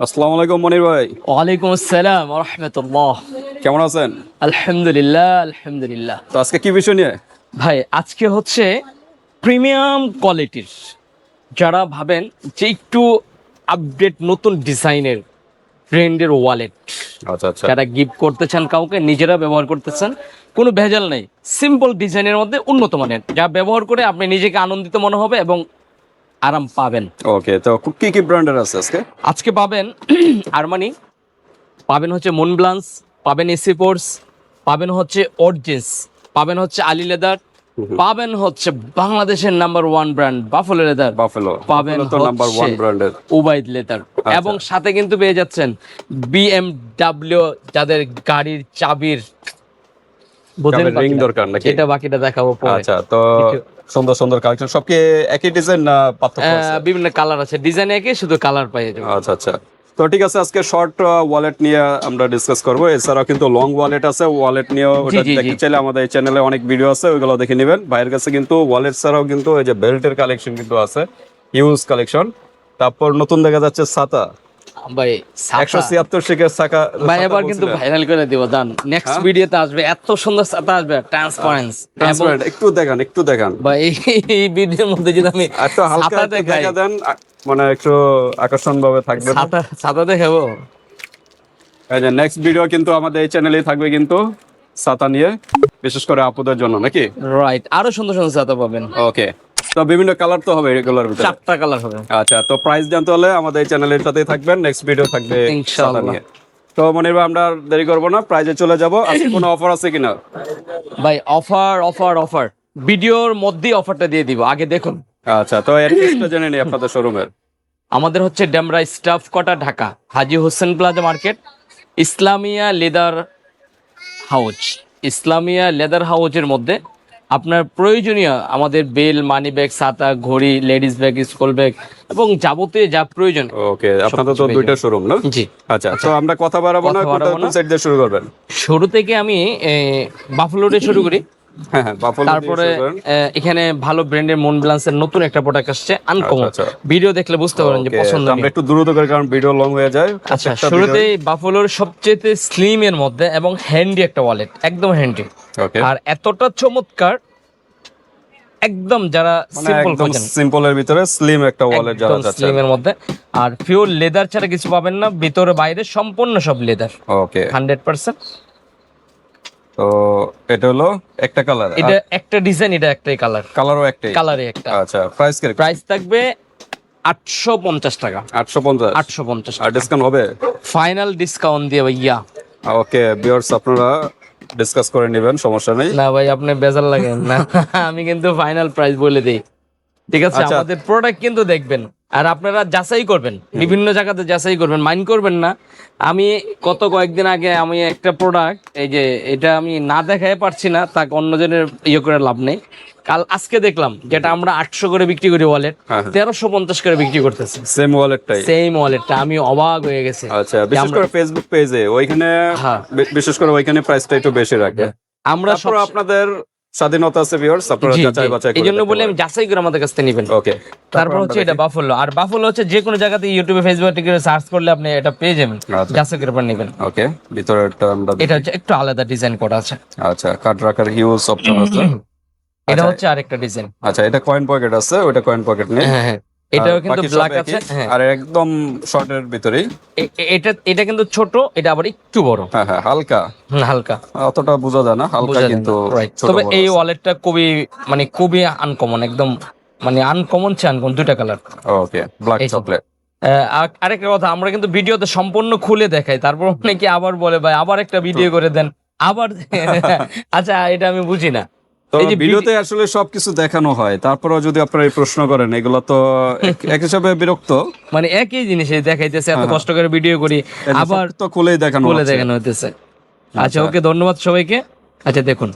আসসালামু আলাইকুম মনির ভাই, ওয়ালাইকুম আসসালাম ওয়া রাহমাতুল্লাহ। কেমন আছেন? আলহামদুলিল্লাহ আলহামদুলিল্লাহ। তো আজকে কি বিষয় নিয়ে? ভাই আজকে হচ্ছে প্রিমিয়াম কোয়ালিটির, যারা ভাবেন যে একটু আপডেট নতুন ডিজাইনের ট্রেন্ডের ওয়ালেট, আচ্ছা আচ্ছা। যারা গিফট করতে চান কাউকে, নিজেরা ব্যবহার করতে চান, কোনো ভেজাল নেই, সিম্পল ডিজাইনের মধ্যে উন্নত মানের, যা ব্যবহার করে আপনি নিজেকে আনন্দিত মনে হবে এবং আরাম পাবেন। ওকে, তো কি কি ব্র্যান্ডের আছে আজকে? আজকে পাবেন আরমানি, পাবেন হচ্ছে মনব্লান্স, পাবেন এসি ফোর্স, পাবেন হচ্ছে অরজিন্স, পাবেন হচ্ছে আলী লেদার, পাবেন হচ্ছে বাংলাদেশের number one brand buffalo leather, buffalo পাবেন তো নাম্বার ওয়ান ব্র্যান্ডের। উবাইদ লেদার, এবং সাথে কিন্তু পেয়ে যাচ্ছেন বিএমডব্লিউ, যাদের গাড়ির চাবির বোঝেন রিং দরকার নাকি? এটা বাকিটা দেখাবো পরে। আচ্ছা, তো সুন্দর সুন্দর কালেকশন, সব কি একই ডিজাইন না পার্থক্য আছে? বিভিন্ন কালার আছে, ডিজাইন একই, শুধু কালার পাই যাবে। আচ্ছা আচ্ছা। তো ঠিক আছে, আজকে শর্ট ওয়ালেট নিয়ে আমরা ডিসকাস করব। এছাড়াও কিন্তু লং ওয়ালেট আছে, ওয়ালেট নিয়েও ওটা জি, জি, দেখতে চাইলে আমাদের এই চ্যানেলে অনেক ভিডিও আছে, ওইগুলো দেখে নেবেন। ভাইয়ের কাছে কিন্তু ওয়ালেট ছাড়াও কিন্তু এই যে বেল্টের কালেকশন কিন্তু আছে, হিউজ কালেকশন। তারপর নতুন দেখা যাচ্ছে ছাতা, ভাই 176 শিকের ছাতা। ভাই এবার কিন্তু ভাইরাল করে দিব, জান নেক্সট ভিডিওতে আসবে, এত সুন্দর ছাতা আসবে, ট্রান্সপারেন্স। একটু দেখান, একটু দেখান ভাই এই ভিডিওর মধ্যে যদি আমি একটু হালকা ছাতা একটু দেখাই, দেখা দেন, মানে একটু আকর্ষণ ভাবে থাকবে। ছাতা দেখাবো। এই যে নেক্সট ভিডিও কিন্তু আমাদের এই চ্যানেলেই থাকবে কিন্তু ছাতা নিয়ে, বিশেষ করে আপুদের জন্য নাকি? রাইট, আরো সুন্দর সুন্দর ছাতা পাবেন। ওকে, তো বিভিন্ন কালার তো হবে এগুলোর ভিতরে। 4টা কালার হবে। আচ্ছা, তো প্রাইস জানতে হলে আমাদের এই চ্যানেলের সাথেই থাকবেন, নেক্সট ভিডিও থাকবে ছাতা ইনশাআল্লাহ। নিয়ে। তো মনির ভাই, আমরা আর দেরি করবো না, প্রাইজে চলে যাব। আজকে কোনো অফার আছে কিনা? ভাই অফার অফার অফার, ভিডিওর মধ্যেই অফারটা দিয়ে দিব, আগে দেখুন। আচ্ছা, তো অ্যাড্রেসটা জেনে নিই আপনাদের শোরুমের। আমাদের হচ্ছে Demra staff quarter, Dhaka, Haji Hossain plaza market, Islamia leather house. Islamia leather হাউজের মধ্যে আপনার প্রয়োজনীয় আমাদের বেল, মানি ব্যাগ, ছাতা, ঘড়ি, লেডিস ব্যাগ, স্কুল ব্যাগ এবং যাবতীয় যা প্রয়োজন। ওকে, আপনাদের তো দুইটা শোরুম না? জি। আচ্ছা, তো আমরা কথা বাড়াবো না, কোন সাইড দিয়ে শুরু করবেন? শুরু থেকে আমি বাফেলো দিয়ে শুরু করি। হ্যাঁ হ্যাঁ, বাফেলো দিয়ে তারপরে শুরু করেন। এখানে ভালো ব্র্যান্ডের মনব্লান্সের নতুন একটা প্রোডাক্ট আসছে, আনকমন। আচ্ছা, ভিডিও দেখলে বুঝতে পারেন যে ওকে, পছন্দ তো আমরা একটু দ্রুত করে, কারণ ভিডিও লং হয়ে যায়। আচ্ছা, প্রত্যেকটা শুরুতেই বাফেলোর সবচেয়ে স্লিম এর মধ্যে এবং হ্যান্ডি একটা ওয়ালেট, একদম হ্যান্ডি, ওকে, আর এতটা চমৎকার, একদম যারা মানে সিম্পল একদম খোঁজেন, সিম্পলের ভিতরে স্লিম একটা ওয়ালেট যারা একদম চাচ্ছেন। স্লিম এর মধ্যে, আর পিওর লেদার ছাড়া কিছু পাবেন না, ভিতরে বাইরে সম্পূর্ণ সব লেদার, ওকে, 100%। তো এটা হলো একটা কালার, এটা একটা ডিজাইন, এটা একটাই কালার, কালারও একটাই। কালারে একটা। আচ্ছা, প্রাইস কি? প্রাইস থাকবে 850 টাকা। 850। 850 আর ডিসকাউন্ট হবে? ফাইনাল ডিসকাউন্ট দিয়ে ভাইয়া। ওকে ভিউয়ার্স, আপনারা ডিসকাস করে নেবেন, সমস্যা নেই। না ভাই, আপনি বেজার লাগেন না, আমি কিন্তু ফাইনাল প্রাইস বলে দেই, ঠিক আছে? আচ্ছা। আমাদের প্রোডাক্ট কিন্তু দেখবেন, আর আপনারা যাচাই করবেন, বিভিন্ন জায়গাতে যাচাই করবেন, মাইন্ড করবেন না। আমি কয়েকদিন আগে আমি একটা প্রোডাক্ট, এই যে এটা আমি না দেখাই পারছি না, তাকে অন্যজনের ইয়ে করে লাভ নেই। আজকে দেখলাম যেটা আমরা 800 করে বিক্রি করি ওয়ালেট, হ্যাঁ। 1350 করে বিক্রি করতেছে, সেম ওয়ালেটটাই। সেম ওয়ালেটটা। আমি অবাক হয়ে গেছি। আচ্ছা, বিশেষ করে ফেসবুক পেজে ওইখানে, হ্যাঁ। বিশেষ করে ওইখানে প্রাইসটা একটু বেশি রাখে। আমরা সব তারপর আপনাদের স্বাধীনতা আছে ভিউয়ার্স, আপনারা জি, যাচাই জি। বাছাই এই করে জন্য দেখতে বলে আমি পারেন। যাচাই করে আমাদের কাছ থেকে নেবেন। ওকে, তারপর হচ্ছে এটা বাফেলো, আর বাফেলো হচ্ছে যে কোনো জায়গাতে ইউটিউবে, ফেসবুকে করে সার্চ করলে আপনি এটা পেয়ে যাবেন, আচ্ছা। যাচাই করে পরে নেবেন। ওকে, ভিতরেরটা আমরা এটা হচ্ছে একটু আলাদা ডিজাইন করা আছে। আচ্ছা, কার্ড রাখার হিউজ অপশন আছে। এটা আচ্ছা। হচ্ছে আরেকটা ডিজাইন। আচ্ছা, এটা কয়েন পকেট আছে, ওটা কয়েন পকেট নেই। হ্যাঁ হ্যাঁ, এটাও কিন্তু বাকি সব ব্ল্যাক একই, আছে। হ্যাঁ, আর একদম শর্টের ভিতরেই। এটা কিন্তু ছোট, এটা আবার একটু বড়। হ্যাঁ হ্যাঁ, হালকা, হালকা অতটা বোঝা যায় না, হালকা বোঝা যায় কিন্তু না, right। ছোট তবে বড় এই আছে। ওয়ালেটটা খুবই আনকমন, একদম মানে আনকমন চেয়ে আনকমন, দুইটা কালার। ওকে, ব্ল্যাক এই যে। চকলেট। আরেকটা কথা, আমরা কিন্তু ভিডিওতে সম্পূর্ণ খুলে দেখাই, তারপর অনেকে আবার বলে ভাই আবার একটা ভিডিও করে দেন, আবার আচ্ছা, এটা আমি বুঝি না। তো এই যে ভিডিওতে আসলে সবকিছু দেখানো হয়, তারপরেও যদি আপনারা এই প্রশ্ন করেন, এগুলো তো এক হিসাবে বিরক্ত। মানে একই জিনিস দেখাইতেছে, এত কষ্ট করে ভিডিও করি, আবার তো খুলেই দেখানো খুলে হচ্ছে। দেখানো হইতেছে। আচ্ছা, ওকে, ধন্যবাদ সবাইকে। আচ্ছা দেখুন,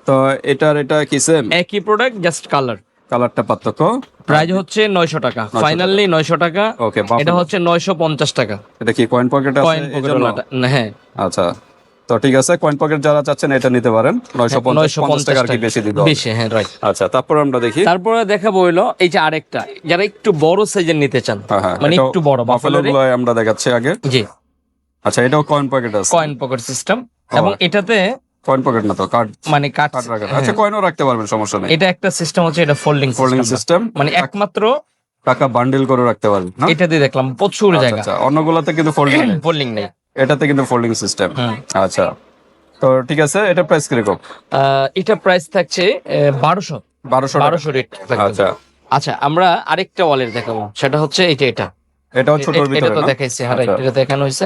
তো এটা কি সেম? একই প্রোডাক্ট, জাস্ট কালার। কালারটা পার্থক্য। প্রাইস হচ্ছে 900 টাকা, ফাইনালি 900 টাকা। ওকে, এটা হচ্ছে 950 টাকা। এটা কি কয়েন পকেট আছে কয়েন এই জন্য? পকেট, হ্যাঁ। আচ্ছা, তো ঠিক আছে, কয়েন পকেট যারা চাচ্ছেন এটা নিতে পারেন, 950 টাকা আর কি বেশি দিতে হবে। বেশি, হ্যাঁ রাইট। আচ্ছা, তারপর আমরা দেখি। তারপরে দেখাবো হইলো এই যে আরেকটা, যারা একটু বড় সাইজের নিতে চান, হ্যাঁ, মানে এটাও একটু বড় বাফেলো বাফেলোর, গুলো আমরা দেখাচ্ছি আগে। জি আচ্ছা, এটাও কয়েন পকেট আছে। কয়েন পকেট সিস্টেম, এবং এটাতে কয়েন পকেট না তো, কার্ড মানে কাট, রাখা। আচ্ছা, কয়েনও রাখতে পারবেন, সমস্যা নেই। এটা একটা সিস্টেম হচ্ছে, এটা ফোল্ডিং ফোল্ডিং সিস্টেম, মানে একমাত্র টাকা বান্ডিল করে রাখতে পারবেন না? এটা দিয়ে দেখলাম প্রচুর আচ্ছা, জায়গা, আচ্ছা, অন্যগুলোতে কিন্তু ফোল্ডিং নেই, ফোল্ডিং নেই, এটাতে কিন্তু ফোল্ডিং সিস্টেম। আচ্ছা, তো ঠিক আছে, এটা প্রাইস কিরকম? এটা প্রাইস থাকছে 1200 1200 রেট। আচ্ছা, আচ্ছা, আমরা আরেকটা ওয়ালেট দেখাবো, সেটা হচ্ছে এটা এটাও ছোটর এটা ভিতরে তো না? দেখাইছে, হ্যাঁ আচ্ছা। এটা দেখানো হয়েছে,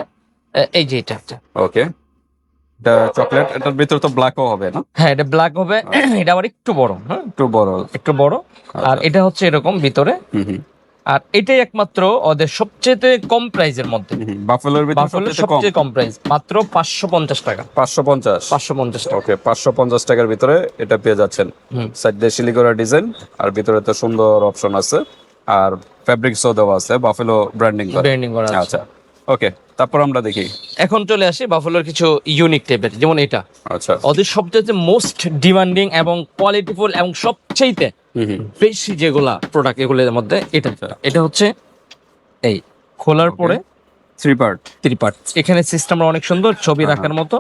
এই যে এটা। ওকে, এটা চকলেট, এটার ভিতরে তো ব্ল্যাকও হবে না? হ্যাঁ, এটা ব্ল্যাক হবে, এটা আবার একটু বড়, হ্যাঁ একটু বড়। একটু বড়। আর এটা হচ্ছে এরকম ভিতরে, আর এটাই একমাত্র ওদের সবচেয়ে কম প্রাইজের মধ্যে, বাফেলোর ভিতরে বাফেলোর সবচেয়ে কম, সবচেয়ে কম প্রাইস, মাত্র 550 টাকা। 550 550 টাকা। ওকে, 550 টাকার ভিতরে এটা পেয়ে যাচ্ছেন। হুম। সাইড দিয়ে শিলিগুড়া ডিজাইন, আর ভিতরে তো সুন্দর অপশন আছে, আর ফ্যাব্রিক্সও দেওয়া আছে, বাফেলো ব্র্যান্ডিং করা। ব্র্যান্ডিং করা আছে। আচ্ছা, ওকে, তারপর আমরা দেখি। এখন চলে আসি বাফেলোর কিছু ইউনিক টাইপের, যেমন এটা আচ্ছা, ওদের সবচেয়ে মোস্ট ডিমান্ডিং এবং কোয়ালিটিফুল এবং সবচেয়ে বেশি যেগুলা প্রোডাক্ট এগুলোর মধ্যে এটা হচ্ছে এই খোলার পরে 3 পার্ট। এখানে সিস্টেমটা অনেক সুন্দর, ছবি রাখার মতো।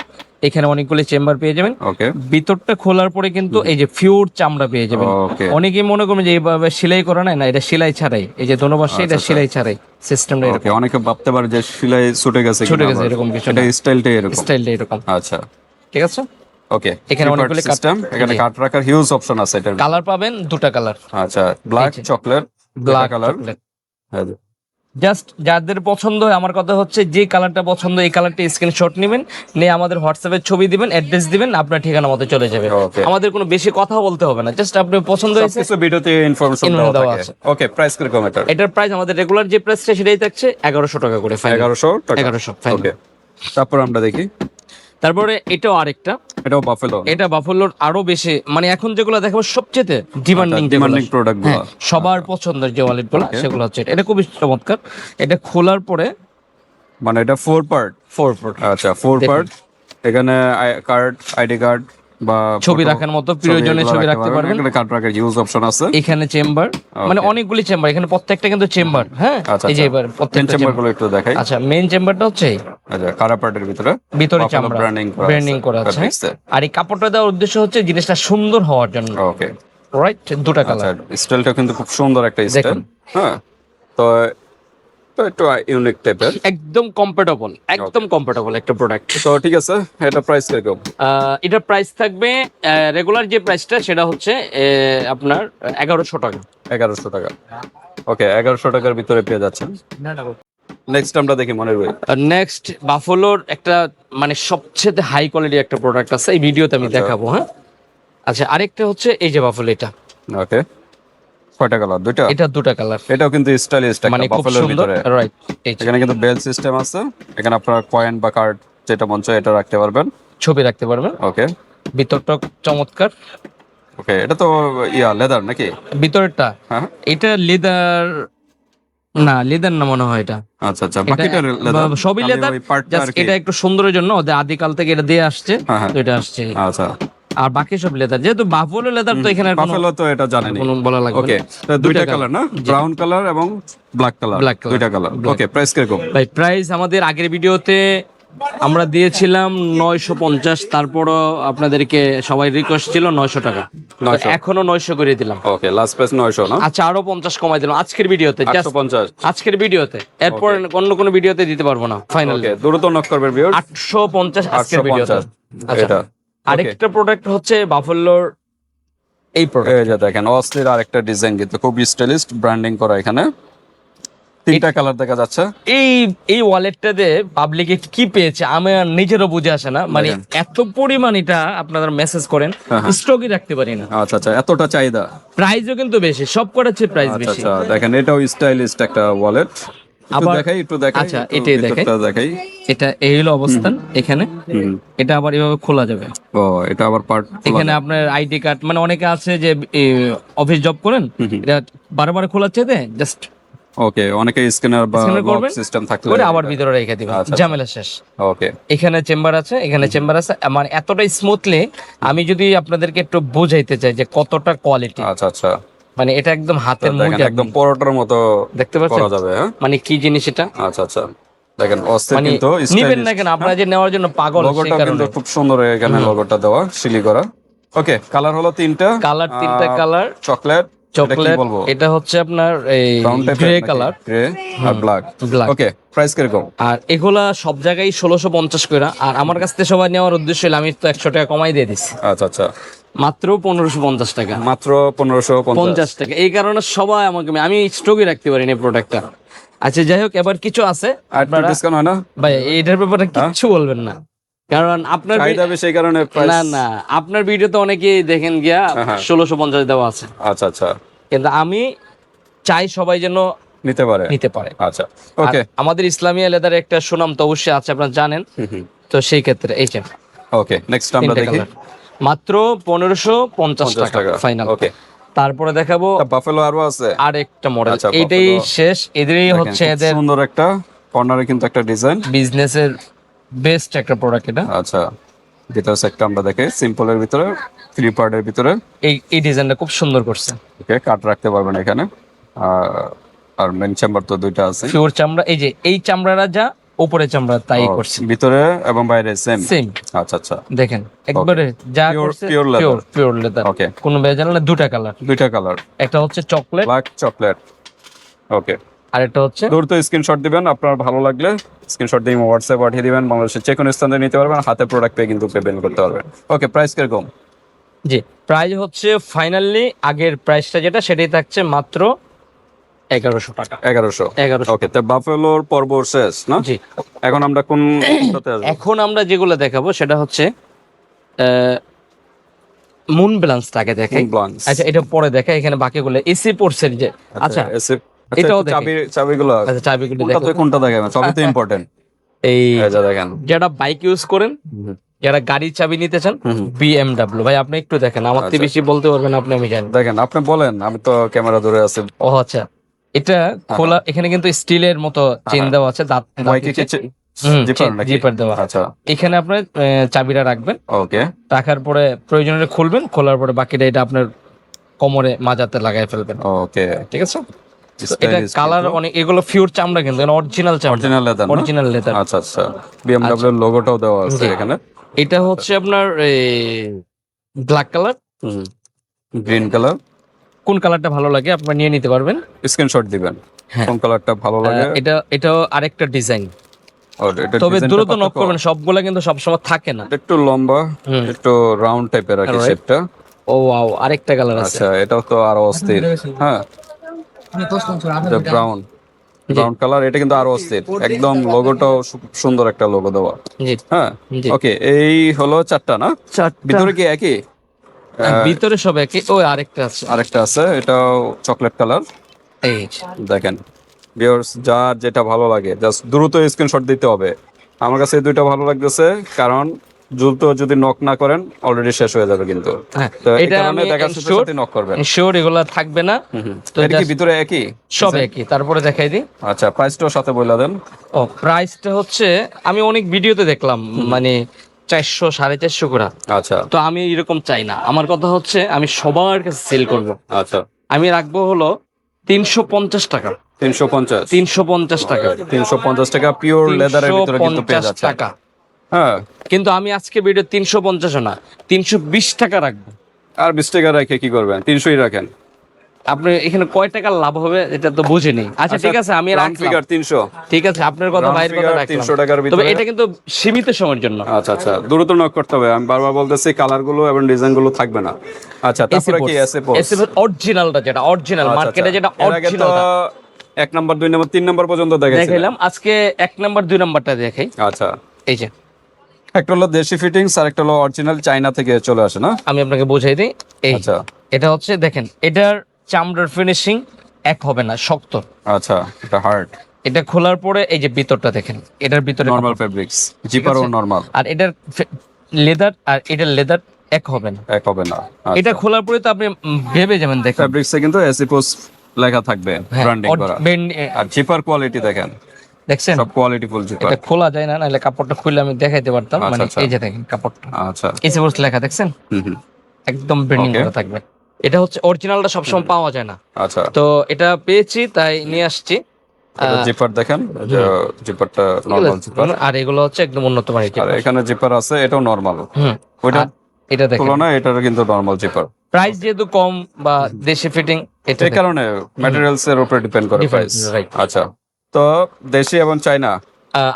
এখানে অনেকগুলো চেম্বার পেয়ে যাবেন। ওকে, ভিতরটা খোলার পরে কিন্তু এই যে ফিউর চামড়া পেয়ে যাবেন। ওকে, অনেকেই মনে করবেন যে এইভাবে সেলাই করা নাই, না এটা সেলাই ছাড়াই, এই যে ধন্যবাদ, এটা সেলাই ছাড়াই সিস্টেমটা ওকে। অনেকে ভাবতে পারে যে সেলাই ছুটে গেছে, ছুটে কিনা, গেছে, আবার এরকম কিছু এটা স্টাইলটাই এরকম। স্টাইলটা এরকম। আচ্ছা, ঠিক আছে, ওকে। এখানে অনেকগুলো সিস্টেম, এখানে কাট রাখার হিউজ অপশন আছে এটার। কালার পাবেন, দুটা কালার, আচ্ছা, ব্ল্যাক এই যে। Chocolate, black colour. জাস্ট যাদের পছন্দ হয়, আমার কথা হচ্ছে যে কালারটা পছন্দ এই কালারটা স্ক্রিনশট নেবেন, নিয়ে আমাদের হোয়াটসঅ্যাপে ছবি দিবেন, অ্যাড্রেস দিবেন, আপনার ঠিকানা মতো চলে যাবে। Okay. আমাদের কোনো বেশি কথা বলতে হবে না, জাস্ট আপনি পছন্দ হয়েছে। সবকিছু ভিডিওতে ইনফরমেশন Information দেওয়া দেওয়া থাকে। আছে। ওকে, প্রাইস কিরকম এটা? এটার প্রাইস আমাদের রেগুলার যে প্রাইসটা সেটাই থাকছে 1100 টাকা করে, 1100 টাকা। 1100 ফাইনাল। ওকে, তারপর আমরা দেখি। তারপরে এটাও আরেকটা, এটাও বাফেলো। এটা বাফেলোর আরো বেশি, মানে এখন যেগুলো দেখাবো সবচেয়ে ডিমান্ডিং ডিমান্ডিং প্রোডাক্ট গুলো। সবার পছন্দের যে ওয়ালেট গুলো, Okay. সেগুলো হচ্ছে এটা খুবই চমৎকার। এটা খোলার পরে মানে এটা 4 পার্ট। 4 ফুট আচ্ছা, 4 পার্ট। এখানে কার্ড, আইডি কার্ড বা ছবি photo, রাখার মতো প্রয়োজনে ছবি রাখতে পারবেন। এখানে কার্ড রাখার ইউজ অপশন আছে। এখানে চেম্বার, মানে অনেকগুলি চেম্বার, এখানে প্রত্যেকটা কিন্তু চেম্বার। হ্যাঁ, আচ্ছা, এই যে এবার মেন প্রত্যেকটা চেম্বার চেম্বার। গুলো একটু দেখাই। আচ্ছা, মেইন চেম্বারটা হচ্ছে এই। আচ্ছা, কারা পার্টের ভিতরে ভিতরে Buffalo চামড়া ব্র্যান্ডিং করা আছে। fabrics এ। আর এই কাপড়টা দেওয়ার উদ্দেশ্য হচ্ছে জিনিসটা সুন্দর হওয়ার জন্য, ওকে, রাইট? দুটা আচ্ছা, কালার। স্টাইলটা কিন্তু খুব সুন্দর একটা স্টাইল। দেখুন। হ্যাঁ, তো তো একটু ইউনিক টাইপের। একদম কমফোর্টেবল, একদম কমফোর্টেবল একটা প্রোডাক্ট। তো ঠিক আছে, এটা প্রাইস কিরকম? এটার প্রাইস থাকবে রেগুলার যে প্রাইসটা সেটা হচ্ছে আপনার 1100 টাকা। 1100 টাকা। ওকে, 1100 টাকার ভিতরে পেয়ে যাচ্ছেন। নেক্সট আমরা দেখি মনের ভাই। নেক্সট বাফেলোর একটা মানে সবচেয়ে হাই কোয়ালিটি একটা প্রোডাক্ট আছে, এই ভিডিওতে আমি দেখাবো। হ্যাঁ, আচ্ছা, আরেকটা হচ্ছে এই যে বাফেলো, এটা ওকে, কয়টা কালার? দুইটা। এটা দুটা কালার, এটাও কিন্তু স্টাইলিশ একটা মানে খুব বাফেলোর সুন্দর, ভিতরে। রাইট? এই যে এখানে কিন্তু বেল সিস্টেম আছে, এখানে আপনার কয়েন বা কার্ড যেটা মন চায় এটা রাখতে পারবেন। ছবি রাখতে পারবেন। ওকে, ভিতরটা চমৎকার। ওকে, এটা তো লেদার নাকি? ভিতরটা হ্যাঁ, এটা লেদার না, লেদার না মনে হয় এটা। আচ্ছা, আচ্ছা, বাকিটা লেদার, সবই লেদার, জাস্ট এটা একটু সুন্দরের জন্য ওদের আদিকাল থেকে এটা দিয়ে আসছে, হ্যাঁ, তো এটা আসছে। আচ্ছা, আর বাকি সব লেদার, যেহেতু বাফেলো লেদার, তো এখানে আর কোনো বাফেলো তো এটা জানেনি। কোনো বলা লাগবে ওকে, না। দুইটা কালার না, ব্রাউন কালার এবং ব্ল্যাক কালার, Black color, দুইটা কালার। ওকে, প্রাইস কিরকম? ভাই প্রাইস আমাদের আগের ভিডিওতে আমরা দিয়েছিলাম 950, তারপরও আপনাদেরকে সবাই রিকোয়েস্ট ছিল 900 টাকা, 900 এখনো 900 করে দিলাম। ওকে, লাস্ট প্রাইস 900 না? আচ্ছা, আরো 50 কমাই দিলাম আজকের ভিডিওতে, just 850। আজকের ভিডিওতে, এরপর অন্য কোনো ভিডিওতে দিতে পারবো না। ফাইনাল ওকে, দ্রুত নক করবেন ভিউয়ার্স। 850 আজকের ভিডিওতে। 850 আচ্ছা, এটা। আরেকটা প্রোডাক্ট হচ্ছে বাফেলোর এই প্রোডাক্ট। এই যে দেখেন, অস্থির আরেকটা ডিজাইন, কিন্তু খুব স্টাইলিশ, ব্র্যান্ডিং করা। এখানে তিনটা কালার দেখা যাচ্ছে। এই এই ওয়ালেটটাতে পাবলিকে কি পেয়েছে আমার নিজেরও বুঝে আসে না, মানে এত পরিমাণ এটা আপনারা মেসেজ করেন, স্টকই রাখতে পারি না। আচ্ছা, আচ্ছা, এতটা চাহিদা। প্রাইসও কিন্তু বেশি, সব করাচ্ছে প্রাইস আচ্ছা, বেশি। আচ্ছা, দেখেন, এটাও স্টাইলিশ একটা ওয়ালেট। আবার একটু দেখাই। আচ্ছা, একটু এটাই দেখাই। ভিতরটা দেখাই। এটা এই হলো অবস্থান এখানে। হুম। এটা আবার এভাবে খোলা যাবে। ও, এটা আবার পার্ট। এখানে আপনার আইডি কার্ড, মানে অনেকে আছে যে অফিস জব করেন, এটা বারবার খোলার চাইতে জাস্ট ওকে, অনেকে স্ক্যানার বা Scanner লক করবেন, সিস্টেম থাকলে করে আবার ভিতরে রেখে দিবেন, আচ্ছা, ঝামেলা শেষ। ওকে, এখানে চেম্বার আছে, এখানে চেম্বার আছে, মানে এতটাই স্মুথলি। আমি যদি আপনাদেরকে একটু বোঝাইতে চাই যে কতটা কোয়ালিটি, আচ্ছা আচ্ছা। মানে এটা একদম তো হাতের দেখেন মুঠে একদম পরোটার মতো দেখতে পাচ্ছেন করা যাবে। হ্যাঁ, মানে কি জিনিস এটা, আচ্ছা আচ্ছা, দেখেন অস্থির মানে কিন্তু নিবেন না কেন আপনারা যে নেওয়ার জন্য পাগল, সেই লোগোটা কারণে। কিন্তু খুব সুন্দর এখানে লোগোটা দেওয়া শিলি করা। ওকে, কালার হলো তিনটা, কালার তিনটা কালার, চকলেট, এটা কি চকলেট, বলবো, এটা হচ্ছে আপনার এই ব্রাউন টাইপের গ্রে কালার, গ্রে আর ব্ল্যাক। ব্ল্যাক। ওকে, প্রাইস কিরকম? আর এগুলা সব জায়গায় 1650 করে। আর আমার কাছ থেকে সবাই নেওয়ার উদ্দেশ্য হলো আমি তো 100 টাকা কমাই দিয়ে দিচ্ছি, আচ্ছা আচ্ছা, মাত্র 1550 টাকা, মাত্র 1550। 50 টাকা। এই কারণে সবাই আমাকে, আমি স্টকে রাখতে পারি না প্রোডাক্টটা। আচ্ছা যাই হোক, এবার কিছু আছে আর একটু আপনারা ডিসকাউন্ট হয় না? ভাই এইটার ব্যাপারে কিচ্ছু বলবেন না, কারণ আপনার চাহিদা বেশি এই কারণে প্রাইস। না না, আপনার ভিডিওতে অনেকেই দেখেন গিয়া হ্যাঁ। 1650 দেওয়া আছে, আচ্ছা আচ্ছা, কিন্তু আমি চাই সবাই যেন নিতে পারে। নিতে পারে। আচ্ছা, আর ওকে আমাদের ইসলামিয়া লেদার একটা সুনাম তো অবশ্যই আছে, আপনারা জানেন। তো সেই ক্ষেত্রে এই যে ওকে, নেক্সট আমরা দেখি। মাত্র 1550 টাকা টাকা ফাইনাল। ওকে, তারপরে দেখাবো বাফেলো আরো আছে। আরেকটা মডেল, আচ্ছা, এটাই Buffalo। শেষ। এদেরই দেখেন, হচ্ছে খুব এদের সুন্দর একটা কর্নারে কিন্তু একটা ডিজাইন। বিজনেসের বেস্ট একটা প্রোডাক্ট এটা। আচ্ছা, ভিতরে একটা আমরা দেখে সিম্পলের ভিতরে, থ্রি পার্টের ভিতরে। এই ডিজাইনটা খুব সুন্দর করছে, ওকে, কাট রাখতে পারবেন এখানে। আর মেন চেম্বার তো দুইটা আছে। পিওর চামড়া, এই যে এই চামড়াটা যা উপরে চামড়া তাই করছে, ভিতরে এবং বাইরে সেম। সেম। আচ্ছা আচ্ছা, দেখেন একবারে যা করছে pure leather। Pure pure leather, okay, কোনো ভেজাল না। দুটা কালার, দুইটা কালার, একটা হচ্ছে চকলেট, ব্ল্যাক চকলেট। ওকে, আর একটা হচ্ছে দ্রুত স্ক্রিনশট দিবেন, আপনার ভালো লাগলে স্ক্রিনশট দিয়ে হোয়াটসঅ্যাপ পাঠিয়ে দিবেন। বাংলাদেশের যে কোনো স্থানে নিতে পারবেন, হাতে প্রোডাক্ট পেয়ে কিন্তু পেমেন্ট করতে পারবেন। ওকে, প্রাইস কিরকম? জি, প্রাইস হচ্ছে ফাইনালি আগের প্রাইসটা যেটা সেটাই থাকছে মাত্র 1100 টাকা। 1100। ওকে, তো বাফেলোর পর্ব শেষ না? জি, এখন আমরা কোনটাতে আসবো? এখন আমরা যেগুলো দেখাবো সেটা হচ্ছে মুন ব্লান্সটাকে দেখাই। Moonblance। আচ্ছা এটা পরে দেখা, এখানে বাকিগুলো এসি পোর্সের যে, আচ্ছা এটাও এটাও দেখি। চাবিগুলো আচ্ছা চাবিগুলো কোনটা দেখো। তো কোনটা দেখাবেন, সবই তো ইম্পর্টেন্ট। এই এই যে দেখেন। যারা বাইক ইউজ করেন, যারা গাড়ির চাবি নিতে চান, বিএমডব্লিউ। ভাই আপনি একটু দেখেন, আমার থেকে বেশি বলতে পারবেন আপনি, আমি জানি। দেখেন, আপনি বলেন, আমি তো ক্যামেরা ধরে আছি। ও আচ্ছা, এটা খোলা, এখানে কিন্তু স্টিলের মতো চেন দেওয়া আছে, দাঁত বাইকে কি জিপার দেওয়া। আচ্ছা, এখানে আপনার চাবিটা রাখবেন, ওকে, রাখার পরে প্রয়োজনে খুলবেন, খোলার পরে বাকিটা এটা আপনার কোমরে মাজাতে লাগাই ফেলবেন। ওকে, ঠিক আছে। তো এটা কালার অনেক, এগুলো পিওর চামড়া কিন্তু, অরিজিনাল চামড়া, অরিজিনাল লেদার, অরিজিনাল লেদার। আচ্ছা আচ্ছা, বিএমডব্লিউ এর লোগোটাও দেওয়া আছে এখানে। এটা হচ্ছে আপনার ব্ল্যাক কালার, গ্রিন কালার। কোন কালারটা ভালো লাগে আপনারা নিয়ে নিতে পারবেন, স্ক্রিনশট দিবেন হ্যাঁ। কোন কালারটা ভালো লাগে। এটাও আরেকটা ডিজাইন, এটা তবে ডিজাইনটা দ্রুত নক পার্থক্য। করবেন, সবগুলা কিন্তু সবসময় থাকে না। একটু লম্বা, একটু রাউন্ড টাইপের আর কি Right. শেপটা। ও ওয়াও, আরেকটা কালার আছে। আচ্ছা, এটাও তো আরো অস্থির। হ্যাঁ, ব্রাউন কালার, এটা কিন্তু আরো অস্থির একদম। লোগোটাও সুন্দর একটা লোগো দেওয়া। জি হ্যাঁ, জি। ওকে, এই হলো চারটা না? ভিতরে কি একই? ভিতরে সব একই। ও আরেকটা আছে, আরেকটা আছে, এটাও চকলেট কালার। এই দেখেন ভিউয়ার্স, যার যেটা ভালো লাগে জাস্ট দ্রুত স্ক্রিনশট দিতে হবে। আমার কাছে এই দুইটা ভালো লাগতেছে, কারণ দ্রুত যদি নক না করেন অলরেডি শেষ হয়ে যাবে কিন্তু। হ্যাঁ, তো এই এটা কারণে আমি দেখার সাথে সাথে নক করবেন। শিওর এগুলা থাকবে না। তো এটা কি ভিতরে একই? সব একই। তারপরে দেখাই দিই। আচ্ছা, প্রাইসটাও সাথে বলে দেন। ও প্রাইসটা হচ্ছে, আমি অনেক ভিডিওতে দেখলাম মানে 400 450 করে। আচ্ছা তো আমি এরকম চাই না, আমার কথা হচ্ছে আমি সবার কাছে সেল করব। আচ্ছা, আমি রাখবো হলো 350 টাকা। 350 350 টাকা, 350 টাকা পিওর লেদারের ভিতরে কিন্তু পেয়ে 350 যাচ্ছে। টাকা। হ্যাঁ, কিন্তু আমি আজকে ভিডিও 350 না, 320 টাকা রাখবো। আর 20 টাকা রেখে কি করবেন? 300ই রাখেন। আপনি এখানে কয় টাকা লাভ হবে এটা তো বুঝিনি। আচ্ছা ঠিক আছে, আমি রাউন্ড রাখলাম। ফিগার 300। ঠিক আছে, আপনার কথা Round বাইরের কথা figure রাখলাম। 300 টাকার তবে ভিতরে। এটা কিন্তু সীমিত সময়ের জন্য। আচ্ছা আচ্ছা, দ্রুত নক করতে হবে। আমি বারবার বলতেছি কালার গুলো এবং ডিজাইন গুলো থাকবে না। আচ্ছা, তারপরে কি এসে পোস্ট? অরিজিনালটা যেটা অরিজিনাল মার্কেটে যেটা এর আগে তো অরিজিনাল 1 নাম্বার 2 নাম্বার 3 নাম্বার পর্যন্ত দেখাইছিলাম। দেখাইলাম। আজকে 1 নাম্বার 2 নাম্বারটা দেখাই। আচ্ছা, এই যে একটা হলো দেশি ফিটিংস আর একটা হলো অরিজিনাল চায়না থেকে চলে আসে না? আমি আপনাকে বোঝাই দিই। এই আচ্ছা এটা হচ্ছে দেখেন, এটার চামড়ার ফিনিশিং এক হবে না, শক্ত। আচ্ছা, এটা হার্ড। এটা খোলার পরে এই যে ভিতরটা দেখেন, এটার ভিতরে নরমাল ফেব্রিক্স, জিপারও নরমাল। আর এটার লেদার আর এটার লেদার এক হবে না। এক হবে না। এটা খোলার পরে তো আপনি ভেবে যাবেন, দেখেন ফেব্রিক্সে কিন্তু এসি পোস্ট লেখা থাকবে হ্যাঁ, ব্র্যান্ডিং করা। আর জিপার কোয়ালিটি দেখেন, দেখছেন সব কোয়ালিটি ফুল জিপার। এটা খোলা যায় না, নাহলে কাপড়টা খুলে আমি দেখাইতে পারতাম। আচ্ছা, মানে আচ্ছা। এই যে দেখেন কাপড়টা, আচ্ছা, এসে বসে লেখা দেখছেন, হুম। একদম ব্র্যান্ডিং Okay. করা থাকবে। এটা হচ্ছে অরিজিনালটা সবসময় পাওয়া যায় না, আচ্ছা, তো এটা পেয়েছি তাই নিয়ে আসছি। এটা জিপার দেখেন, যে জিপারটা নরমাল জিপার। আর এগুলো হচ্ছে একদম উন্নত মানের আর জিপার। এখানে জিপার আছে, এটাও নরমাল। হুম, ওইটা আর এটা দেখেন তুলনায় এটারও কিন্তু নরমাল জিপার। প্রাইস যেহেতু কম বা দেশি ফিটিং, এটা এই কারণে ম্যাটেরিয়ালস এর উপরে ডিপেন্ড করে Depend, প্রাইস। right. আচ্ছা, তো দেশি এবং চায়না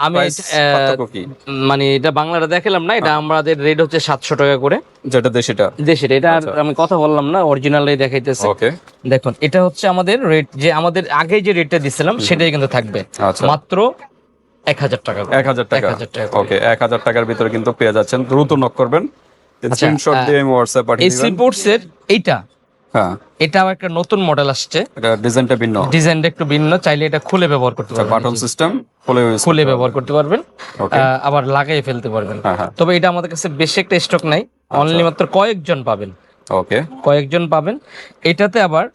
আমি প্রাইস পার্থক্য কি? মানে এটা বাংলাটা দেখালাম না, এটা আমাদের রেট হচ্ছে 700 টাকা করে যেটা দেশিটা। দেশের। এটা আর আচ্ছা। আমি কথা বললাম না, অরিজিনালই দেখাইতেছে। ওকে, দেখুন এটা হচ্ছে আমাদের রেট, যে আমাদের আগে যে রেটটা দিছিলাম সেটাই কিন্তু থাকবে, আচ্ছা। মাত্র 1000 টাকা করে। 1000 টাকা। 1000 টাকা করে। ওকে, 1000 টাকার ভিতরে কিন্তু পেয়ে যাচ্ছেন। দ্রুত নক করবেন, স্ক্রিনশট দিয়ে আমি হোয়াটসঅ্যাপ পাঠিয়ে এসি দিবেন। পোর্টস এর এইটা, হ্যাঁ, এটাও একটা নতুন মডেল আসছে, এটা ডিজাইনটা ভিন্ন। ডিজাইনটা একটু ভিন্ন, চাইলে এটা খুলে ব্যবহার করতে পারবেন। বাটন সিস্টেম খুলে ব্যবহার করতে পারবেন, Okay. আবার লাগাই ফেলতে পারবেন। হ্যাঁ, হ্যাঁ। তবে এটা আমাদের কাছে বেশি একটা স্টক নাই, অনলি মাত্র কয়েকজন পাবেন, ওকে, কয়েকজন পাবেন। এটাতে আবার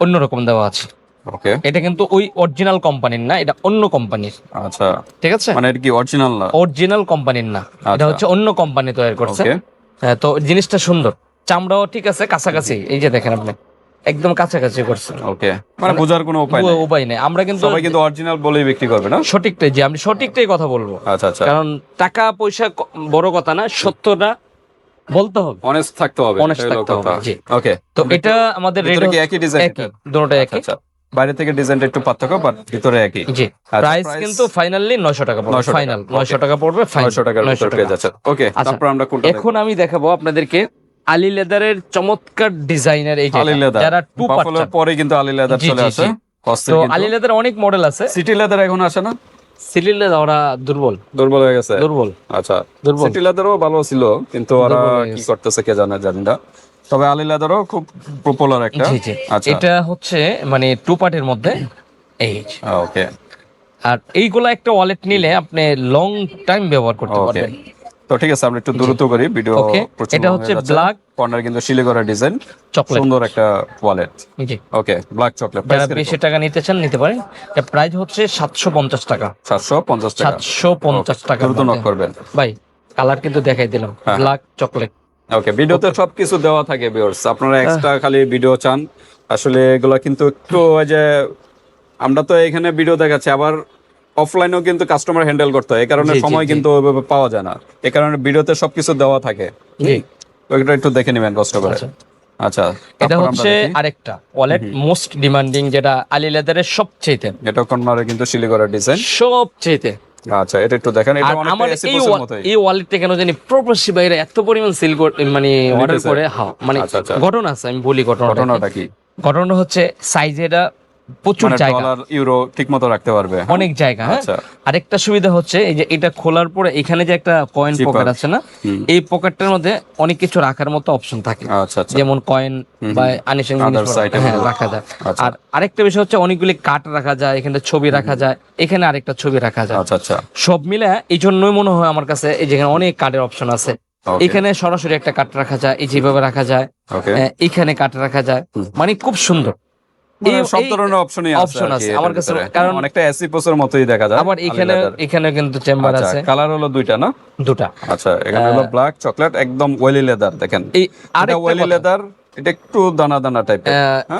অন্যরকম দেওয়া আছে। ওকে, এটা কিন্তু ওই অরিজিনাল কোম্পানির না, এটা অন্য কোম্পানির, আচ্ছা। ঠিক আছে? মানে এটা কি অরিজিনাল না? অরিজিনাল কোম্পানির না, এটা আচ্ছা। হচ্ছে অন্য কোম্পানি তৈরি করছে। ওকে, হ্যাঁ, তো জিনিসটা সুন্দর, চামড়াও ঠিক আছে, কাছাকাছি, এই যে দেখেন আপনি একদম কাছাকাছি করছে, ওকে, মানে বোঝার কোনো উপায় নেই। উপায় নেই। আমরা কিন্তু সবাই কিন্তু অরিজিনাল বলেই বিক্রি করবে না? সঠিকটাই, যে আমি সঠিকটাই কথা বলবো, আচ্ছা, আচ্ছা, কারণ টাকা পয়সা বড় কথা না, সত্যটা বলতে হবে, অনেস্ট থাকতে হবে, Honest এটাই হলো থাকতে হবে, কথা। জি। ওকে, তো এটা আমাদের রেট ভিতরে কি একই ডিজাইন? একই, দুটোটা একই। আচ্ছা, বাইরে থেকে ডিজাইনটা একটু পার্থক্য, বাট ভিতরে একই। জি, আচ্ছা, প্রাইস কিন্তু ফাইনালি 900 টাকা পড়বে, 900 টাকা, ফাইনাল okay. 900 টাকা পড়বে, 900 টাকার ভিতরে পেয়ে যাচ্ছে। ওকে, আচ্ছা, তারপর আমরা কোনটা এখন আমি দেখাবো আপনাদেরকে আলী লেদারের চমৎকার ডিজাইনের এই আলি লেদার। যারা টু বাফালোর পার্ট। পরে কিন্তু আলি লেদার জি, চলে জি, আসে। জি। অস্থির তো কিন্তু। আলী লেদার অনেক মডেল আছে, সিটি লেদার এখন আসে না? সিলি লেদার ওরা দুর্বল, দুর্বল হয়ে গেছে। দুর্বল, আচ্ছা, দুর্বল। সিটি লেদারও ভালো ছিল, কিন্তু ওরা দুর্বল হয়ে কি গেছে। করতেছে কে জানি না। তবে আলি লেদারও খুব পপুলার একটা। জি, জি। আচ্ছা, এটা হচ্ছে মানে টু পার্টের মধ্যে এই যে। ওকে, আর এইগুলা একটা ওয়ালেট নিলে আপনি লং টাইম ব্যবহার করতে ওকে। পারবেন। তো ঠিক আছে, আমরা একটু দ্রুত করি, ভিডিও Okay, এটা হচ্ছে black কর্নার কিন্তু শিলিগড়া ডিজাইন, চকলেট, সুন্দর একটা ওয়ালেট। জি। ওকে, ব্ল্যাক চকলেট। যারা বেশি টাকা নিতে চান নিতে পারেন। এর প্রাইস হচ্ছে 750 টাকা, 750 টাকা। 750 টাকা। দ্রুত নক করবেন ভাই, কালার কিন্তু দেখাই দিলাম, হ্যাঁ। Black chocolate. ওকে, ভিডিওতে সবকিছু দেওয়া থাকে ভিউয়ার্স, আপনারা এক্সট্রা খালি ভিডিও চান। আসলে এগুলা কিন্তু একটু ওই যে আমরা তো এখানে ভিডিও দেখাচ্ছি, আবার অফলাইনেও কিন্তু কাস্টমার হ্যান্ডেল করতে হয়, এই কারণে জি, জি, সময় জি। কিন্তু ওইভাবে পাওয়া যায় না, এই কারণে ভিডিওতে সবকিছু দেওয়া থাকে। জি। ওইটা একটু দেখে নেবেন কষ্ট করে। আচ্ছা। আচ্ছা, এটা তারপর আমরা হচ্ছে দেখি। আরেকটা ওয়ালেট মোস্ট ডিমান্ডিং, যেটা আলী লেদারের সবচেয়ে এটা কর্নারে কিন্তু শিলিগড়া ডিজাইন। সবচেয়ে। আচ্ছা, এটা একটু দেখেন, এটা আর অনেকটা আমার এসি এই পোসের মতোই। এই ওয়ালেটটা কেন জানি প্রবাসী বাইরে এত পরিমাণ সেল মানে অর্ডার নিতেছে? করে, হ্যাঁ মানে আচ্ছা, আচ্ছা। ঘটনা আছে, আমি বলি ঘটনাটা কি। ঘটনাটা কি? ঘটনা হচ্ছে সাইজ, এটা প্রচুর মানে জায়গা, ডলার ইউরো ঠিক মতো রাখতে পারবে। অনেক জায়গা। হ্যাঁ, আচ্ছা। আরেকটা সুবিধা হচ্ছে এই যে এটা খোলার পরে এখানে যে একটা কয়েন Zipper। পকেট আছে না, এই পকেটটার মধ্যে অনেক কিছু রাখার মতো অপশন থাকে, আচ্ছা, আচ্ছা। যেমন কয়েন বা আনিশান জিনিস Others item হ্যাঁ গুলো। রাখা যায়। আচ্ছা। আর আরেকটা বিষয় হচ্ছে অনেকগুলি কার্ড রাখা যায়, এখানে ছবি রাখা যায়, এখানে আরেকটা ছবি রাখা যায়। আচ্ছা, আচ্ছা। সব মিলে এই জন্যই মনে হয় আমার কাছে এই যেখানে অনেক কার্ডের অপশন আছে। Okay. এখানে সরাসরি একটা কার্ড রাখা যায়, এই যেভাবে রাখা যায়, ওকে, এখানে কার্ড রাখা যায়, মানে খুব সুন্দর। মানে সব এই- ধরনের অপশনই আছে option আর আছে কি আমার এটার কাছে, ভিতরে। কারণ অনেকটা এসি পোসের মতোই দেখা যায়। আবার এখানে কিন্তু চেম্বার আছে কালার হলো দুইটা না? দুটা। আচ্ছা, এখানে হলো ব্ল্যাক চকলেট, একদম ওয়েলি লেদার দেখেন। এই এটা আরেকটা ওয়েলি কথা, লেদার, এটা একটু দানা দানা টাইপের।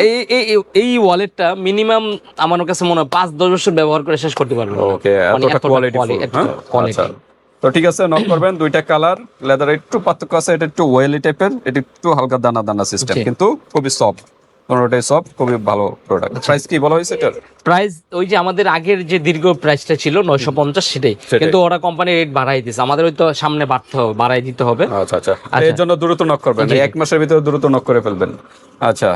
এই এই- এই ওয়ালেটটা মিনিমাম আমার কাছে মনে হয় 5-10 বছর ব্যবহার করে শেষ করতে পারবো। ওকে, এতটা কোয়ালিটি ফুল। আচ্ছা, তো ঠিক আছে, নক করবেন। দুইটা কালার, লেদার একটু পার্থক্য আছে, এটা একটু ওয়েলি টাইপের, এটা একটু হালকা দানা দানা সিস্টেম, জি। কিন্তু খুবই সফট, কোনোটাই সফট, খুবই ভালো প্রোডাক্ট। প্রাইস কি বলা হয়েছে এটার? প্রাইস ওই যে আমাদের আগের যে দীর্ঘ প্রাইসটা ছিল 950, সেটাই, সেটাই। কিন্তু ওরা কোম্পানি রেট বাড়াই দিয়েছে, আমাদের ওই তো সামনে বাড়তে হবে, বাড়াই দিতে হবে। আচ্ছা, আচ্ছা, এর জন্য দ্রুত নক করবেন, জি। এই 1 মাসের ভিতরে দ্রুত নক করে ফেলবেন। আচ্ছা,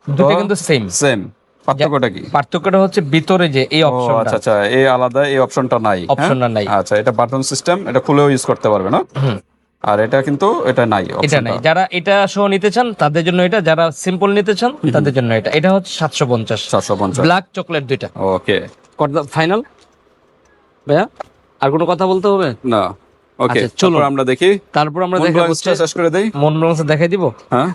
দুটো কিন্তু সেম। সেম, পার্থক্যটা কি? পার্থক্যটা হচ্ছে ভিতরে যে এই ও অপশনটা, আচ্ছা, আচ্ছা, এই আলাদা, এই অপশনটা নাই। হ্যাঁ? অপশনটা নাই। আচ্ছা, এটা বাটন সিস্টেম, এটা খুলেও ইউজ করতে পারবে না। আর এটা কিন্তু এটা নাই, এটা অপশনটা। নাই। যারা এটা সহ নিতে চান তাদের জন্য এটা, যারা সিম্পল নিতে চান তাদের জন্য এটা। এটা হচ্ছে 750, 750। ব্ল্যাক চকলেট দুইটা। ওকে, ফাইনাল ভাইয়া, আর কোনো কথা বলতে হবে? না, ওকে, আচ্ছা, চলুন। তারপর আমরা দেখি, তারপর আমরা মন দেখাবো ব্লাউজটা শেষ করে দেই। মন ব্রাউন্স দেখাই দিব। হ্যাঁ,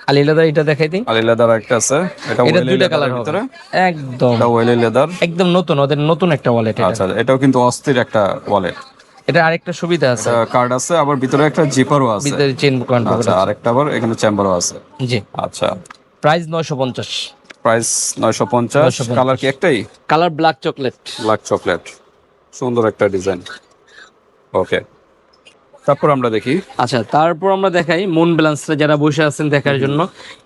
আলি লেদার এটা দেখাই দিই। আলি লেদার একটা আছে, এটা এটা ওয়েলি দুইটা লেদারের কালার হবে ভিতরে, একদম এটা ওয়েলি লেদার। একদম নতুন, ওদের নতুন একটা ওয়ালেট এটা। আচ্ছা, এটাও কিন্তু অস্থির একটা ওয়ালেট। এটা আরেকটা সুবিধা আছে, এটা কার্ড আছে, আবার ভিতরে একটা জিপারও আছে। ভিতরে চেইন পকেট আচ্ছা, আরেকটা আবার এখানে চেম্বারও আছে। জি। আচ্ছা, প্রাইস 950। প্রাইস 950। কালার কি একটাই? Colour black chocolate. Black chocolate, সুন্দর একটা ডিজাইন। ওকে, তারপর আমরা দেখি। আচ্ছা, তারপর আমরা দেখাই মুন ব্যালেন্সটা, যারা বসে আছেন দেখার জন্য।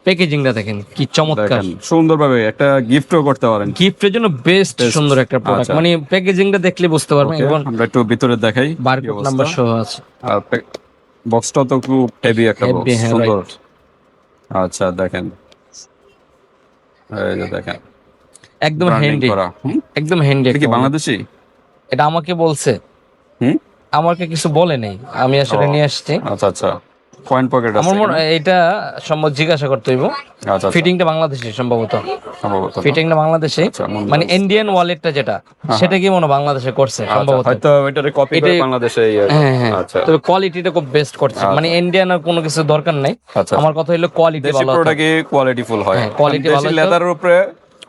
প্যাকেজিংটা দেখেন কি চমৎকার, দেখেন সুন্দরভাবে একটা গিফটও করতে পারেন। গিফটের জন্য বেস্ট সুন্দর একটা প্রোডাক্ট, আচ্ছা। মানে প্যাকেজিংটা দেখলে বুঝতে পারবেন। Okay, এবং আমরা একটু ভিতরে দেখাই কি বারকোড অবস্থা। নাম্বার সহ আছে। আর বক্সটা তো খুব হেভি একটা Heavy, বক্স, হ্যাঁ, সুন্দর। right. আচ্ছা, দেখেন, এই যে দেখেন একদম branding হ্যান্ডি, করা। একদম হ্যান্ডি। এটা কি বাংলাদেশি? এটা আমাকে বলছে, হুম, আমাকে কিছু বলে নাই, আমি আসলে নিয়ে আসছি। আচ্ছা আচ্ছা, কয়েন পকেট আছে আমার মনে এখানে? এটা সম্ভব জিজ্ঞাসা করতে হইব। আচ্ছা আচ্ছা, ফিটিংটা বাংলাদেশি সম্ভবত, সম্ভবত না? ফিটিংটা বাংলাদেশি। আচ্ছা, মনে মানে হচ্ছে। ইন্ডিয়ান ওয়ালেটটা যেটা, সেটা কি মনে হয় বাংলাদেশে করছে আচ্ছা, সম্ভবত। হয়তো এটারে কপি করে এটাই- বাংলাদেশে হ্যাঁ হ্যাঁ, আচ্ছা তবে কোয়ালিটিটা খুব বেস্ট করছে। মানে ইন্ডিয়ান আর কোনো কিছু দরকার নাই। আচ্ছা, আমার কথা হলো কোয়ালিটি দেশি ভালো হতো। প্রোডাক্টই কোয়ালিটি ফুল হয়। হ্যাঁ, quality দেশি ভালো হতো। লেদারের উপরে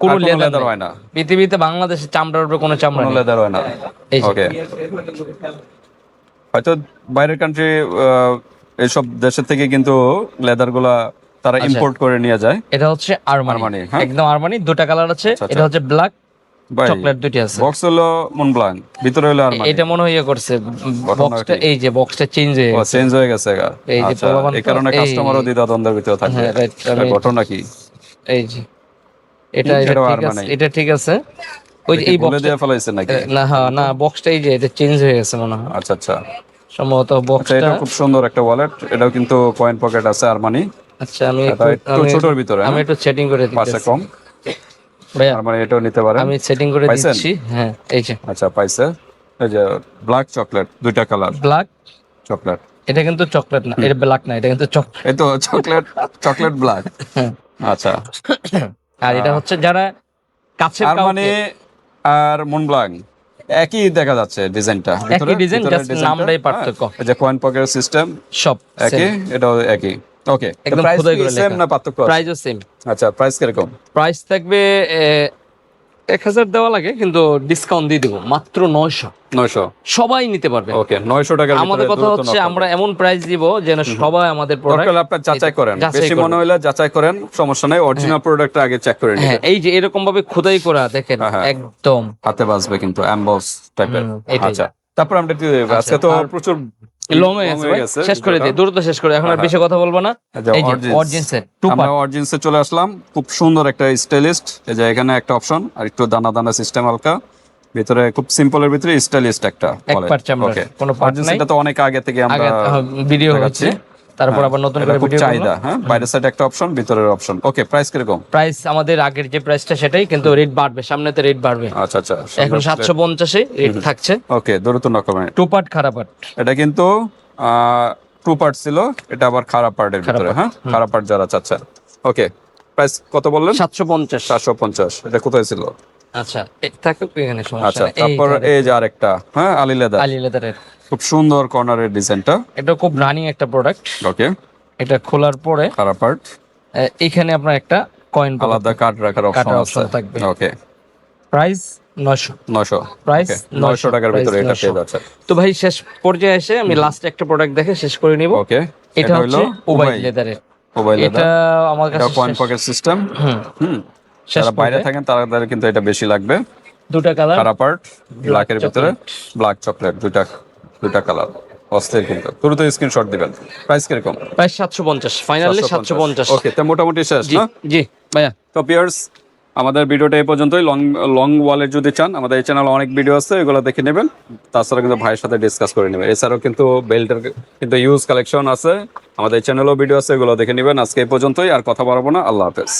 কোনো কোনো লেদার লেদার হয় না, পৃথিবীতে বাংলাদেশের চামড়ার উপরে কোনো চামড়া কোনো নেই। লেদার হয় না। এই যে। ওকে, হয়তো বাইরের কান্ট্রি এইসব দেশের থেকে কিন্তু লেদার গুলা তারা আচ্ছা। ইম্পোর্ট করে নিয়ে যায়। এটা হচ্ছে আরমানি, আরমানি, হ্যাঁ। একদম আরমানি। দুটা কালার আছে, আচ্ছা, এটা হচ্ছে ব্ল্যাক ভাই, চকলেট, দুটি আছে। বক্স হলো মন ব্লাঙ্ক, ভিতরে হলো আরমানি। এটা মনে হয় ইয়ে করছে ঘটনা বক্সটা, কি? এই যে বক্সটা চেঞ্জ হয়ে ও গেছে। চেঞ্জ হয়ে গেছে গা। এই যে আচ্ছা, পোলাপান এই কারণে তো, এই- কাস্টমারও দ্বিধাদ্বন্দ্বের ভিতরে থাকবে। হ্যাঁ, right, এটা ঘটনা কি? এই যে এটা এটা এটাও ঠিক আরমানি। আছে, এটা ঠিক আছে। ওই যে এটা কি এই বলে বক্সটা, দিয়ে ফেলাইছে নাকি? না হ্যাঁ না, বক্সটা এই যে এটা চেঞ্জ হয়ে গেছে মনে হয় আচ্ছা আচ্ছা, সম্ভবত আচ্ছা, বক্সটা। এটা খুব সুন্দর একটা ওয়ালেট। এটাও কিন্তু কয়েন পকেট আছে আরমানি। আচ্ছা, আমি এটা একটু ছোটর ভিতরে, আমি একটু সেটিং করে পাশে দিচ্ছি কম, ভাইয়া, আরমানি এটাও নিতে পারেন। আমি সেটিং করে পাইছেন? দিচ্ছি। হ্যাঁ, এই যে আচ্ছা, পাইছে। এই যে ব্ল্যাক চকলেট, দুইটা কালার ব্ল্যাক, চকলেট। এটা কিন্তু চকলেট না, এটা ব্ল্যাক না, এটা কিন্তু চকলেট। এই তো চকলেট, চকলেট ব্ল্যাক। আচ্ছা, আর এটা হচ্ছে যারা কাছের আরমানি কাউকে, আর মন ব্লাঙ্ক একই দেখা যাচ্ছে ডিজাইনটা, একই ডিজাইন, জাস্ট নামটাই পার্থক্য। এই যে কয়েন পকেট সিস্টেম সব একই, এটাও একই। ওকে, একদম প্রাইস খোদাই করে সেম লেখা। না পার্থক্য আছে? প্রাইসও সেম। আচ্ছা, প্রাইস কিরকম? প্রাইস থাকবে 1000 দেওয়া লাগে, কিন্তু ডিসকাউন্ট দিয়ে দেবো মাত্র 900। 900। সবাই নিতে পারবে। ওকে, 900 টাকার ভিতরে আমাদের কথা দ্রুত হচ্ছে knock আমরা এমন প্রাইস দিব যেন সবাই আমাদের দরকার প্রোডাক্ট, হলে আপনার যাচাই করেন, বেশি মনে হলে যাচাই করেন, সমস্যা নাই। অরিজিনাল প্রোডাক্টটা আগে চেক করে হ্যাঁ, নিন, এই যে এরকম ভাবে খোদাই করা দেখেন, হ্যাঁ। একদম হাতে বাজবে কিন্তু এমবস টাইপের। এটাই। আচ্ছা, তারপর আমরা একটু আজকে তো প্রচুর লং হয়ে গেছে ভাই, শেষ করে দিই, দ্রুত শেষ করে, এখন আর বেশি কথা বলবো না। এই যে অরিজিনসের টু আমরা অরিজিনসে চলে আসলাম। খুব সুন্দর একটা স্টাইলিস্ট, এই যে এখানে একটা অপশন, আর একটু দানা দানা সিস্টেম হালকা, ভিতরে খুব সিম্পলের ভিতরে স্টাইলিস্ট একটা এক পার্ট চামড়া, কোনো পার্ট নাই। অরিজিনসটা তো অনেক আগে থেকে আগে আমরা ভিডিও দেখাচ্ছি। হচ্ছে, তারপর আবার নতুন এটা করে খুব ভিডিও চাহিদা, হ্যাঁ, বাইরের সাইডে একটা অপশন, ভিতরের অপশন। ওকে, প্রাইস কিরকম? প্রাইস আমাদের আগের যে প্রাইসটা সেটাই, কিন্তু রেট বাড়বে, সামনেতে রেট বাড়বে। আচ্ছা আচ্ছা, এখন 750 রেট থাকছে। ওকে, দ্রুত নক করবেন। টু পার্ট খারাপ পার্ট, এটা কিন্তু টু পার্ট ছিল, এটা আবার খারাপ পার্টের ভিতরে, হ্যাঁ, খারাপ পার্ট যারা চাচ্ছেন। ওকে, প্রাইস কত বললেন? 750। 750। এটা কোথায় ছিল? আচ্ছা, থাকুক এখানে, সমস্যা আচ্ছা, নেই। তারপর এই যে আরেকটা, হ্যাঁ, আলি লেদার, আলি লেদারের, খুব সুন্দর কর্নারের ডিজাইনটা। এটা খুব রানিং একটা প্রোডাক্ট। ওকে, এটা খোলার পরে খারাপ পার্ট, এখানে আপনার একটা কয়েন আলাদা কার্ড রাখার অপশন কাটার আছে। option থাকবে। ওকে, প্রাইস 900। 900। প্রাইস 900 টাকার ভিতরে এটা পেয়ে যাচ্ছে। তো ভাই শেষ পর্যায়ে এসে আমি লাস্ট একটা প্রোডাক্ট দেখে শেষ করে নিব। ওকে, এটা হচ্ছে উবাই উবাই লেদারের। উবাই এটা লেদার, আমার এটা কাছে কয়েন পকেট সিস্টেম। হুম, শেষ যারা বাইরে পর্যায়ে থাকেন তাদের কিন্তু এটা বেশি লাগবে। দুটা কালার, খারাপ পার্ট, ব্ল্যাকের ভিতরে chocolate। ব্ল্যাক চকলেট, দুইটা কালার অস্থির কিন্তু। দ্রুত স্ক্রিনশট দিবেন। প্রাইস কিরকম? Price 750, finally 750। ওকে, তো মোটামুটি শেষ জি না? জি ভাইয়া। তো পিয়ার্স, আমাদের ভিডিওটা এই পর্যন্তই। লং ওয়ালেট যদি চান, আমাদের এই চ্যানেলে অনেক ভিডিও আছে, এগুলো দেখে নেবেন। তাছাড়া কিন্তু ভাইয়ের সাথে ডিসকাস করে নেবেন। এছাড়াও কিন্তু বেল্টের কিন্তু ইউজ কালেকশন আছে, আমাদের এই চ্যানেলেও ভিডিও আছে, এগুলো দেখে নেবেন। আজকে এই পর্যন্তই, আর কথা বাড়াবো না। আল্লাহ হাফেজ।